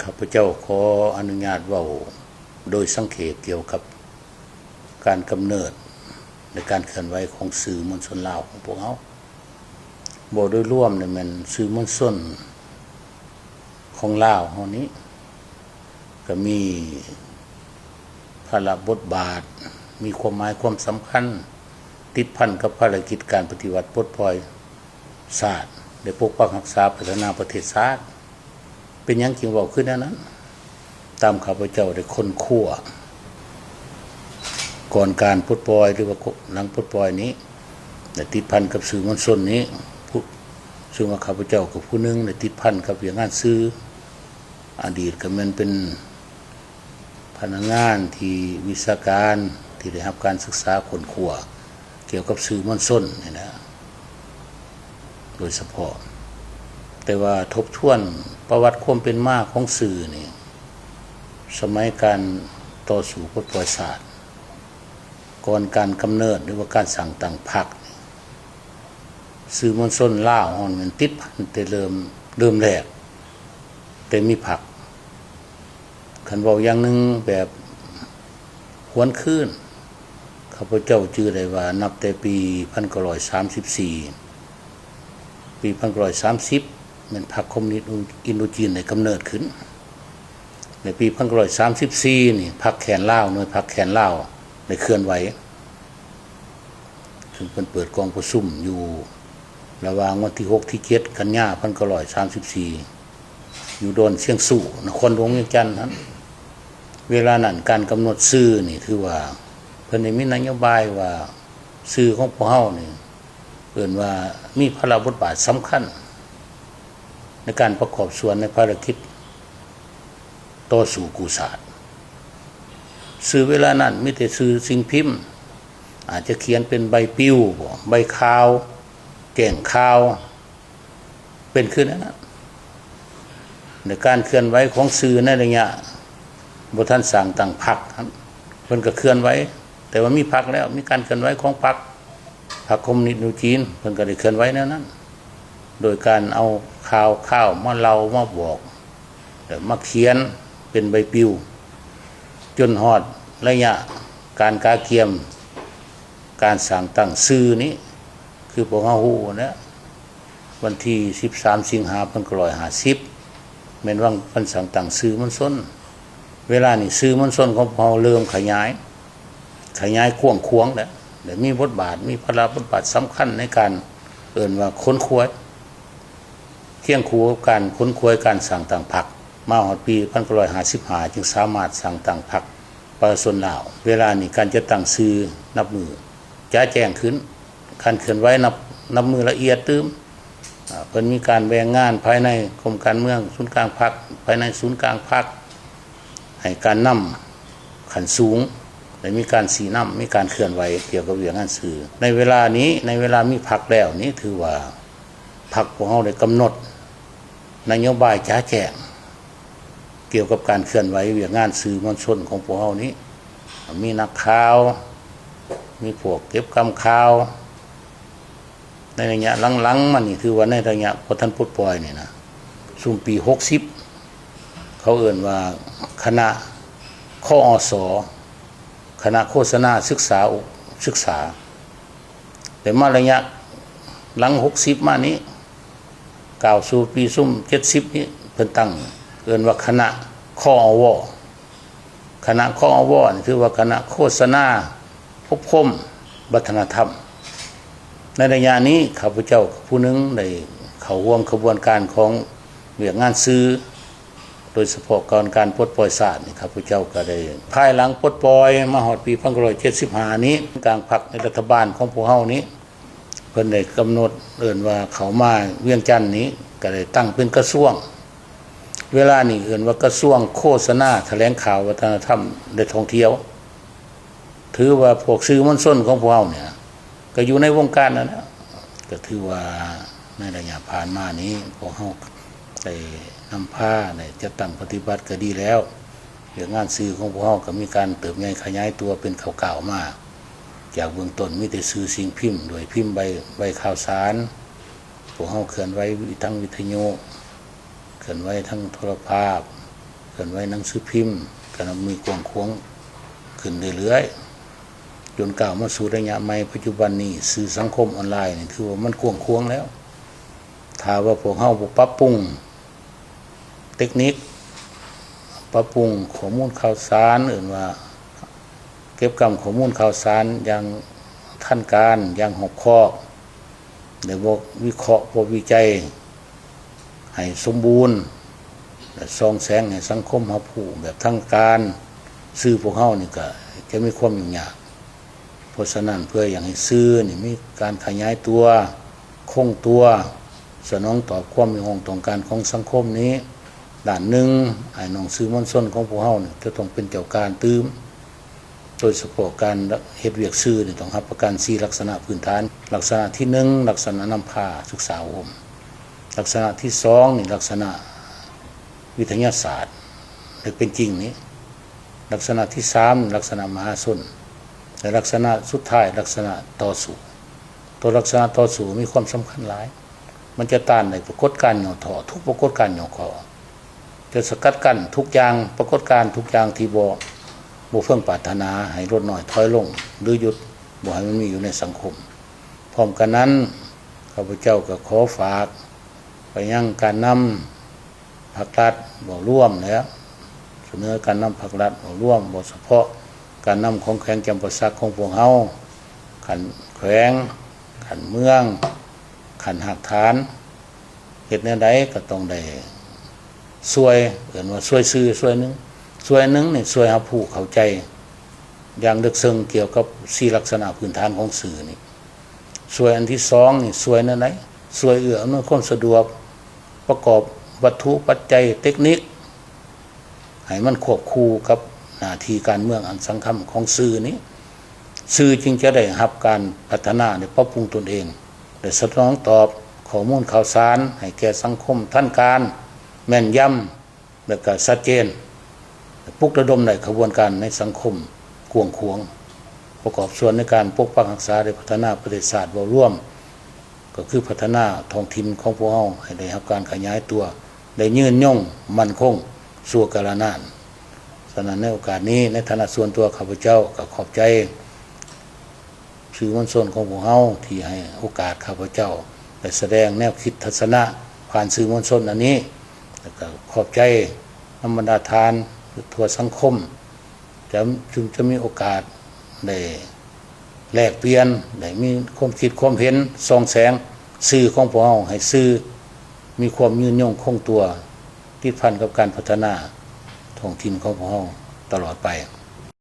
ข้าพเจ้าขออนุญาตเว้าโดยสังเขปเกี่ยวกับการกำเนิดในการเคลื่อนไหวของสื่อมวลชนลาวของพวกเราบ่โดยรวมเนี่ยมันสื่อมวลชนของลาวเฮานี้ก็มีภาระบทบาทมีความหมายความสำคัญติดพันกับภารกิจการปฏิวัติปลดปล่อยชาติได้ปกปักรักษาพัฒนาประเทศชาติเป็นหยังจึงเว้าขึ้นแนวนั้นตามข้าพเจ้าได้ค้นคว้าก่อนการปลดปล่อยหรือว่าหลังปลดปล่อยนี้ได้ติดพันกับสื่อมวลชนนี้ซึ่งว่าข้าพเจ้ากับผู้นึงได้ติดพันกับอย่างงานสื่ออดีตก็มันเป็นพนักงานที่วิชาการที่ได้รับการศึกษาค้นคว้าเกี่ยวกับสื่อมวลชนนี่นะโดยเฉพาะแต่ว่าทบทวนประวัติความเป็นมาของสื่อนี่สมัยการต่อสู้ปลดปล่อยชาติก่อนการกำเนิดหรือว่าการสั่งตั้งพรรคสื่อมวลชนลาวเฮามันติดพันแต่เริ่มแรกแต่มีพรรคคันเว้าอย่างนึงแบบหวนคืนข้าพเจ้าชื่อได้ว่านับแต่ปี1934ปี1930มันพรรคคอมมิวนิสต์อินโดจีนได้กำเนิดขึ้นในปี1934นี่พรรคแขนลาวหน่วยพรรคแขนลาวได้เคลื่อนไหวซึ่งเพิ่นเปิดกองประชุมอยู่ระหว่างวันที่6ที่7กันยายน1934อยู่โดนเชียงสู่นครหลวงเวียงจันทน์นั้นเวลานั้นการกำหนดชื่อนี่ถือว่าเพิ่นได้มีนโยบายว่าชื่อของพวกเฮานี่เอิ้นว่ามีพระบทบาทสำคัญในการประกอบส่วนในภารกิจต่อสู้กู้ชาติชื่อเวลานั้นมีแต่ชื่อสิ่งพิมพ์อาจจะเขียนเป็นใบปลิวบ่ใบข่าวแจ้งข่าวเป็นขึ้นนั้นในการเคลื่อนไหวของสื่อในระยะบ่ทันสร้างตั้งพรรคเพิ่นก็เคลื่อนไหวแต่ว่ามีพรรคแล้วมีการเคลื่อนไหวของพรรคคอมมิวนิสต์จีนเพิ่นก็ได้เคลื่อนไหวแนวนั้นโดยการเอาข่าวมาเล่ามาบอกแล้วมาเขียนเป็นใบปลิวจนฮอดระยะการกาเกียมการสร้างตั้งสื่อนี้คือพวกเฮาฮู้นะวันที่13สิงหาคม1950แม่นว่าเพิ่นสร้างตั้งสื่อมวลชนเวลานี้สื่อมวลชนของเราเริ่มขยายกว้างขวางแล้วมีบทบาทมีพระบทบาทสำคัญในการเอิ้นว่าค้นคว้าเคียงคู่กับการค้นคว้าการสร้างตั้งพรรคมาฮอดปี1955จึงสามารถสร้างตั้งพรรคประชาชนลาวเวลานี้การจะตั้งชื่อนับมือจะแจ้งขึ้นการเคลื่อนไหวนับมือละเอียดตึมเพิ่นมีการแบ่งงานภายในกรมการเมืองศูนย์กลางพรรคภายในศูนย์กลางพรรคให้การนำขั้นสูงและมีการสีนำมีการเคลื่อนไหวเกี่ยวกับเรื่องงานสื่อในเวลานี้ในเวลามีพรรคแล้วนี้ถือว่าพรรคของเราได้กำหนดนโยบายแจ้งเกี่ยวกับการเคลื่อนไหวเรื่องงานสื่อมวลชนของพวกเรานี้มีนักข่าวมีพวกเก็บกำข่าวในระยะหลังๆมันนี่ถือว่าในระยะพอท่านปลดปล่อยนี่นะซุมปี60เขาเอิ้นว่าคณะคอสคณะโฆษณาศึกษาแต่มาระยะหลัง60มานี้กล่าวสู่ปีซุ่ม70นี้เพิ่นตั้งเอิ้นว่าคณะคอวคณะคอวนี่ถือว่าคณะโฆษณาพบคมวัฒนธรรมในระยะนี้ข้าพเจ้าผู้นึงได้เข้าร่วมขบวนการของเรื่องงานสื่อโดยเฉพาะการปลดปล่อยชาตินี่ข้าพเจ้าก็ได้ภายหลังปลดปล่อยมาฮอดปี1975นี้กลางพรรคในรัฐบาลของพวกเฮานี้เพิ่นได้กำหนดเอิ้นว่าเข้ามาเวียงจันทน์นี้ก็ได้ตั้งเป็นกระทรวงเวลานี้เอิ้นว่ากระทรวงโฆษณาแถลงข่าววัฒนธรรมและท่องเที่ยวถือว่าพวกสื่อมวลชนของพวกเฮาเนี่ยก็อยู่ในวงการนั้นนะก็ถือว่าในระยะผ่านมานี้พวกเฮาได้นำพาได้จัดตั้งปฏิบัติก็ดีแล้วเรื่องงานสื่อของพวกเฮาก็มีการเติบใหญ่ขยายตัวเป็นข่าวๆมาจากเบื้องต้นมีแต่สื่อสิ่งพิมพ์โดยพิมพ์ใบข่าวสารพวกเฮาเคลื่อนไหวทางวิทยุเคลื่อนไหวทางโทรภาพ กันไว้หนังสือพิมพ์กันมีกว้างขวางขึ้นเรื่อยๆจนกล่าวมาสู่ระยะใหม่ปัจจุบันนี้สื่อสังคมออนไลน์นี่ถือว่ามันกว้างขวางแล้วถ้าว่าพวกเฮาบ่ปรับปรุงเทคนิคปรับปรุงข้อมูลข่าวสารว่าเก็บกำข้อมูลข่าวสารอย่างทันการอย่างรอบคอบได้บ่วิเคราะห์บ่วิจัยให้สมบูรณ์และส่องแสงให้สังคมรับรู้แบบทางการสื่อพวกเฮานี่ก็จะมีความยุ่งยากเพราะฉะนั้นเพื่ออย่างให้สื่อนี่มีการขยายตัวคงตัวสนองตอบความมีความต้องการของสังคมนี้ด้านหนึ่งไอ้น้องสื่อมวลชนของพวกเฮานี่จะต้องเป็นเจ้าการตื้มโดยเฉพาะการเฮ็ดเวียกสื่อนี่ต้องรับประกัน4ลักษณะพื้นฐานลักษณะที่1ลักษณะนำพาศึกษาอบรมลักษณะที่2นี่ลักษณะวิทยาศาสตร์หรือเป็นจริงนี้ลักษณะที่3ลักษณะมหาชนและลักษณะสุดท้ายลักษณะต่อสู้ตัวลักษณะต่อสู้มีความสำคัญหลายมันจะต้านในปรากฏการณ์ย่อท้อทุกปรากฏการณ์ย่อคอจะสกัดกั้นทุกอย่างปรากฏการณ์ทุกอย่างที่บ่เพิ่งปรารถนาให้ลดน้อยถอยลงหรือหยุดบ่ให้มันมีอยู่ในสังคมพร้อมกันนั้นข้าพเจ้าก็ขอฝากไปยังการนำภาครัฐบ่ร่วมแล้วเสนอการนำภาครัฐบ่ร่วมบ่เฉพาะการนำของแขวงจำปาสักของพวกเฮาขันแขวงขันเมืองขันหักฐานเฮ็ดแนวใดก็ต้องได้ช่วยว่าช่วยซื้อช่วยนึงนี่ช่วยหาผู้เข้าใจอย่างลึกซึ้งเกี่ยวกับ4ลักษณะพื้นฐานของสื่อนี่ช่วยอันที่2นี่ช่วยแนวไหนช่วยเอื้ออำนวยความสะดวกประกอบวัตถุปัจจัยเทคนิคให้มันควบคู่กับหน้าที่การเมืองอันสำคัญของสื่อนี้สื่อจึงจะได้รับการพัฒนาได้ปรับปรุงตนเองได้สนองตอบข้อมูลข่าวสารให้แก่สังคมทันการแม่นยำและก็ชัดเจนปลุกระดมในขบวนการในสังคมกว้างขวางประกอบส่วนในการปกปักรักษาและพัฒนาประเทศชาติบ่ร่วมก็คือพัฒนาท้องถิ่นของพวกเฮาให้ได้รับการขยายตัวได้ยืนยงมั่นคงสู่กาลนานฉะนั้นในโอกาสนี้ในฐานะส่วนตัวข้าพเจ้าก็ขอบใจสื่อมวลชนของพวกเฮาที่ให้โอกาสข้าพเจ้าได้แสดงแนวคิดทัศนะผ่านสื่อมวลชนอันนี้แล้วก็ขอบใจธรรมดาทานทั่วสังคมจึงจะมีโอกาสได้แลกเปลี่ยนได้มีความคิดความเห็นส่องแสงสื่อของพวกเฮาให้สื่อมีความยืนยงคงตัวติดพันกับการพัฒนาท้องถิ่นของพวกเฮาตลอดไป